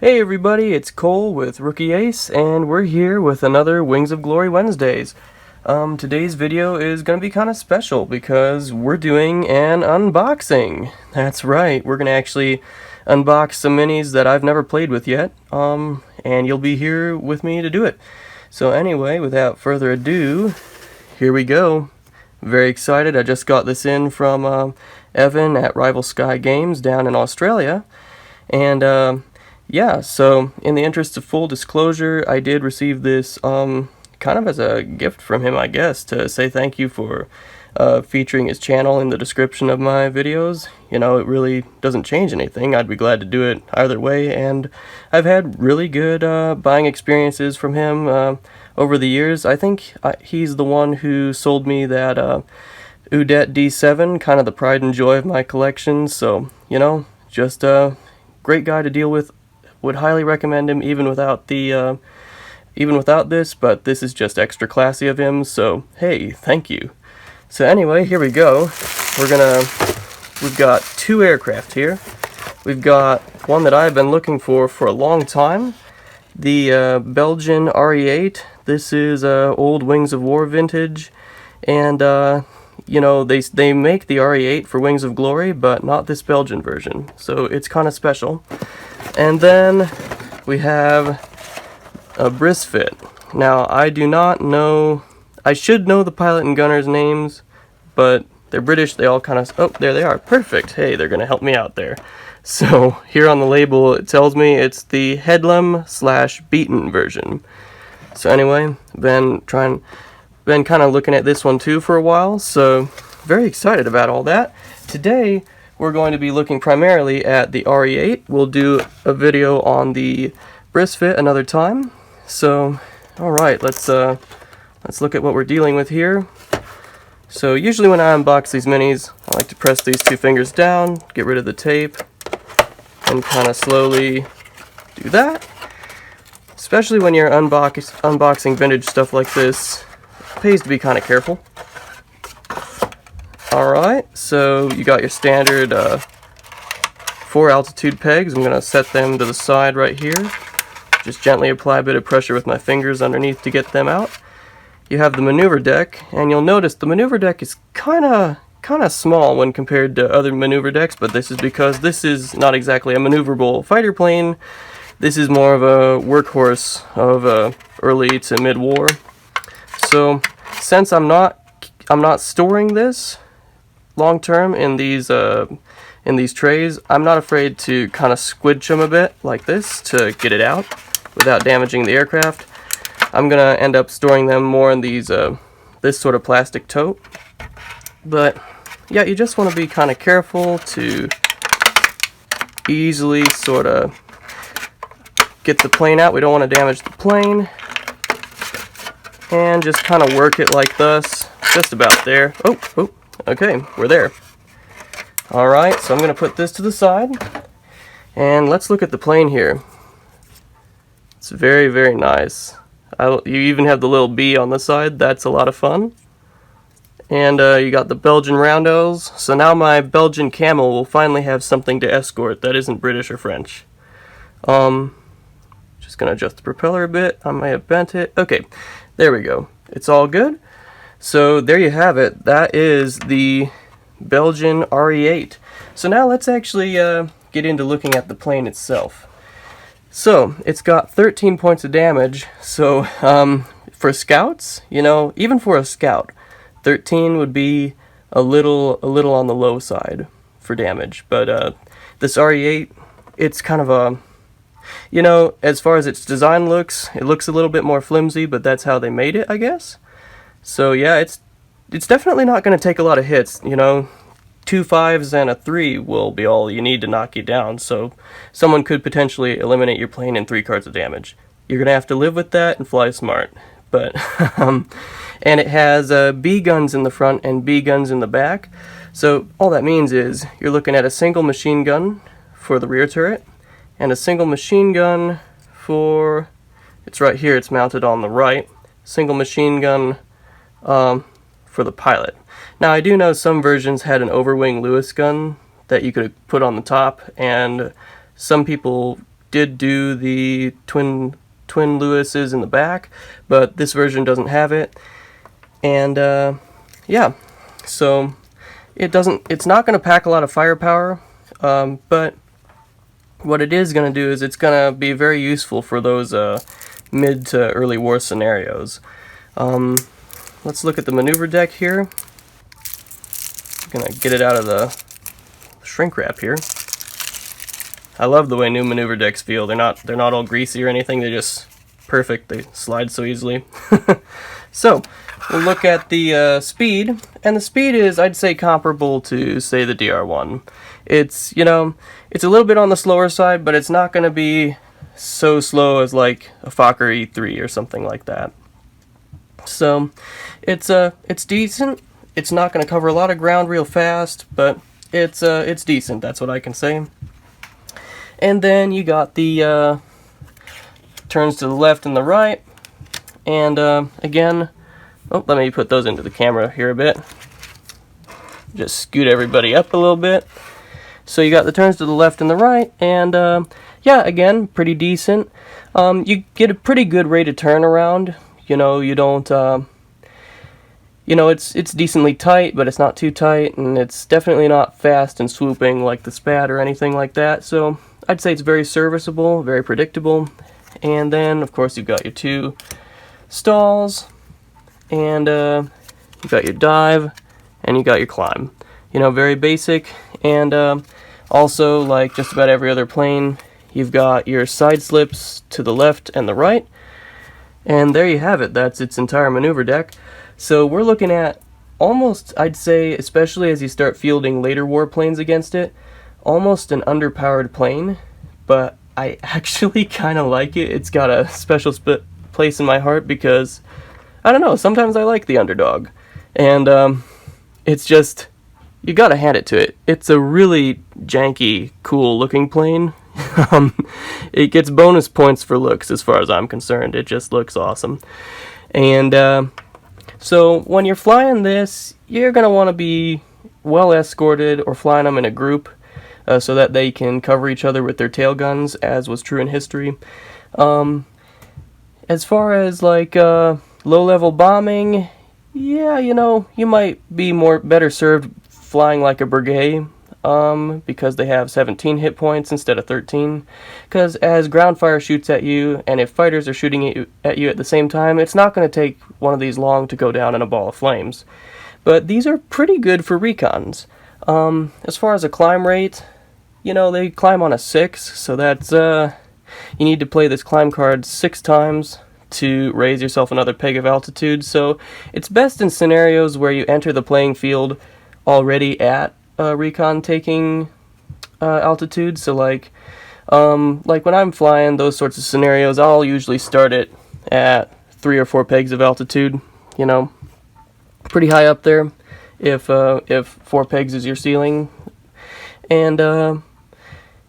Hey everybody, it's Cole with Rookie Ace, and we're here with another Wings of Glory Wednesdays. Today's video is going to be kind of special because we're doing an unboxing. That's right, we're going to actually unbox some minis that I've never played with yet, and you'll be here with me to do it. So anyway, without further ado, here we go. Very excited. I just got this in from Evan at Rival Sky Games down in Australia, and yeah, so in the interest of full disclosure, I did receive this kind of as a gift from him, I guess, to say thank you for featuring his channel in the description of my videos. You know, it really doesn't change anything. I'd be glad to do it either way, and I've had really good buying experiences from him over the years. I think he's the one who sold me that Udet D7, kind of the pride and joy of my collection, so, you know, just a great guy to deal with. Would highly recommend him even without the even without this, but this is just extra classy of him, so hey, thank you. So anyway, here we go. We've got two aircraft here. We've got one that I've been looking for a long time, the Belgian Re8. This is old Wings of War vintage, and you know, they make the Re8 for Wings of Glory, but not this Belgian version, so it's kind of special. And then we have a brisfit. Now, I do not know, I should know the pilot and gunner's names, but they're British, they all kind of, oh, there they are, perfect. Hey, they're going to help me out there. So, here on the label, it tells me it's the Headlam/Beaton version. So anyway, been kind of looking at this one too for a while, so very excited about all that. Today, we're going to be looking primarily at the Re8. We'll do a video on the brisfit another time. So, alright, let's look at what we're dealing with here. So usually when I unbox these minis, I like to press these two fingers down, get rid of the tape, and kind of slowly do that. Especially when you're unboxing vintage stuff like this, it pays to be kind of careful. Alright, so you got your standard 4 altitude pegs. I'm going to set them to the side right here. Just gently apply a bit of pressure with my fingers underneath to get them out. You have the maneuver deck, and you'll notice the maneuver deck is kind of small when compared to other maneuver decks, but this is because this is not exactly a maneuverable fighter plane. This is more of a workhorse of early to mid-war. So since I'm not storing this long term in these trays, I'm not afraid to kind of squidge them a bit like this to get it out without damaging the aircraft. I'm gonna end up storing them more in these this sort of plastic tote. But yeah, you just want to be kind of careful to easily sort of get the plane out. We don't want to damage the plane, and just kind of work it like this, just about there. Oh. Okay, we're there. Alright, so I'm going to put this to the side, and let's look at the plane here. It's very, very nice. You even have the little B on the side, that's a lot of fun. And you got the Belgian roundels, so now my Belgian camel will finally have something to escort that isn't British or French. Just going to adjust the propeller a bit, I may have bent it. Okay, there we go. It's all good. So there you have it. That is the Belgian Re8. So now let's actually get into looking at the plane itself. So it's got 13 points of damage. So for scouts, you know, even for a scout, 13 would be a little on the low side for damage. But this Re8, it's kind of a, you know, as far as its design looks, it looks a little bit more flimsy, but that's how they made it, I guess. So yeah, it's definitely not going to take a lot of hits, you know. 2 5s and a 3 will be all you need to knock you down, so someone could potentially eliminate your plane in 3 cards of damage. You're going to have to live with that and fly smart. But and it has B guns in the front and B guns in the back. So all that means is you're looking at a single machine gun for the rear turret and a single machine gun for, it's right here, it's mounted on the right, single machine gun for the pilot. Now I do know some versions had an overwing Lewis gun that you could put on the top, and some people did do the twin Lewises in the back, but this version doesn't have it. And yeah, so it's not going to pack a lot of firepower, but what it is going to do is it's going to be very useful for those mid to early war scenarios. Let's look at the maneuver deck here. I'm going to get it out of the shrink wrap here. I love the way new maneuver decks feel. They're not all greasy or anything. They're just perfect. They slide so easily. So we'll look at the speed, and the speed is, I'd say, comparable to, say, the DR1. It's, you know, it's a little bit on the slower side, but it's not going to be so slow as like a Fokker E3 or something like that. So it's decent. It's not going to cover a lot of ground real fast, but it's decent. That's what I can say. And then you got the turns to the left and the right, and again, oh, let me put those into the camera here a bit. Just scoot everybody up a little bit. So you got the turns to the left and the right, and yeah, again, pretty decent. You get a pretty good rate of turnaround. You know, you don't, you know, it's decently tight, but it's not too tight, and it's definitely not fast and swooping like the Spat or anything like that. So I'd say it's very serviceable, very predictable. And then, of course, you've got your two stalls, and you've got your dive, and you got your climb. You know, very basic. And also, like just about every other plane, you've got your side slips to the left and the right. And there you have it. That's its entire maneuver deck. So we're looking at almost, I'd say, especially as you start fielding later warplanes against it, almost an underpowered plane, but I actually kind of like it. It's got a special place in my heart because, I don't know, sometimes I like the underdog. And it's just, you gotta hand it to it. It's a really janky, cool looking plane. It gets bonus points for looks as far as I'm concerned. It just looks awesome. And so when you're flying this, you're gonna want to be well escorted or flying them in a group, so that they can cover each other with their tail guns, as was true in history. As far as like low-level bombing, yeah, you know, you might be better served flying like a brigade, because they have 17 hit points instead of 13. Because as ground fire shoots at you, and if fighters are shooting at you at the same time, it's not going to take one of these long to go down in a ball of flames. But these are pretty good for recons. As far as a climb rate, you know, they climb on a 6, so that's, you need to play this climb card 6 times to raise yourself another peg of altitude. So it's best in scenarios where you enter the playing field already at recon taking altitude. So like when I'm flying those sorts of scenarios, I'll usually start it at 3 or 4 pegs of altitude, you know, pretty high up there if 4 pegs is your ceiling. And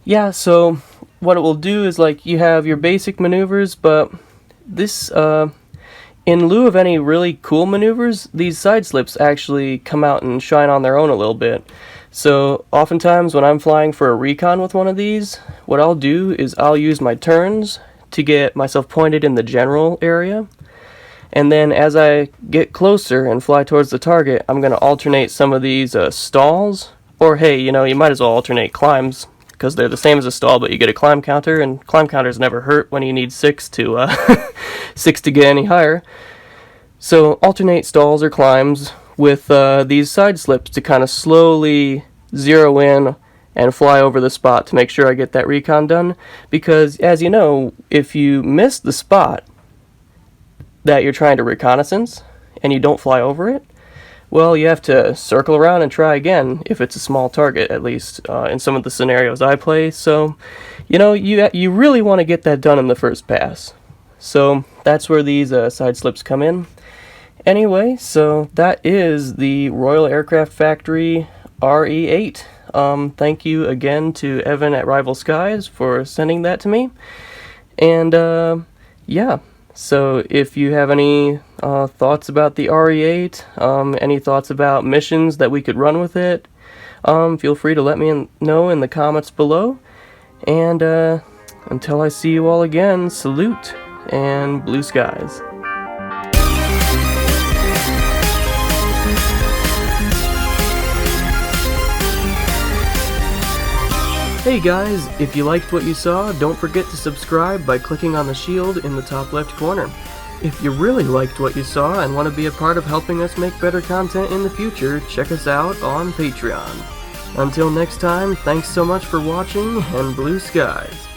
yeah, so what it will do is, like, you have your basic maneuvers, but this in lieu of any really cool maneuvers, these side slips actually come out and shine on their own a little bit. So oftentimes when I'm flying for a recon with one of these, what I'll do is I'll use my turns to get myself pointed in the general area, and then as I get closer and fly towards the target, I'm going to alternate some of these stalls, or hey, you know, you might as well alternate climbs, because they're the same as a stall, but you get a climb counter, and climb counters never hurt when you need 6 to 6 to get any higher. So alternate stalls or climbs with these side slips to kind of slowly zero in and fly over the spot to make sure I get that recon done. Because, as you know, if you miss the spot that you're trying to reconnaissance and you don't fly over it, well, you have to circle around and try again if it's a small target, at least in some of the scenarios I play. So, you know, you really want to get that done in the first pass. So that's where these side slips come in. Anyway, so that is the Royal Aircraft Factory RE8. Thank you again to Evan at Rival Skies for sending that to me. And yeah. So if you have any thoughts about the RE8, any thoughts about missions that we could run with it, feel free to let me know in the comments below. And until I see you all again, salute and blue skies. Hey guys, if you liked what you saw, don't forget to subscribe by clicking on the shield in the top left corner. If you really liked what you saw and want to be a part of helping us make better content in the future, check us out on Patreon. Until next time, thanks so much for watching, and blue skies.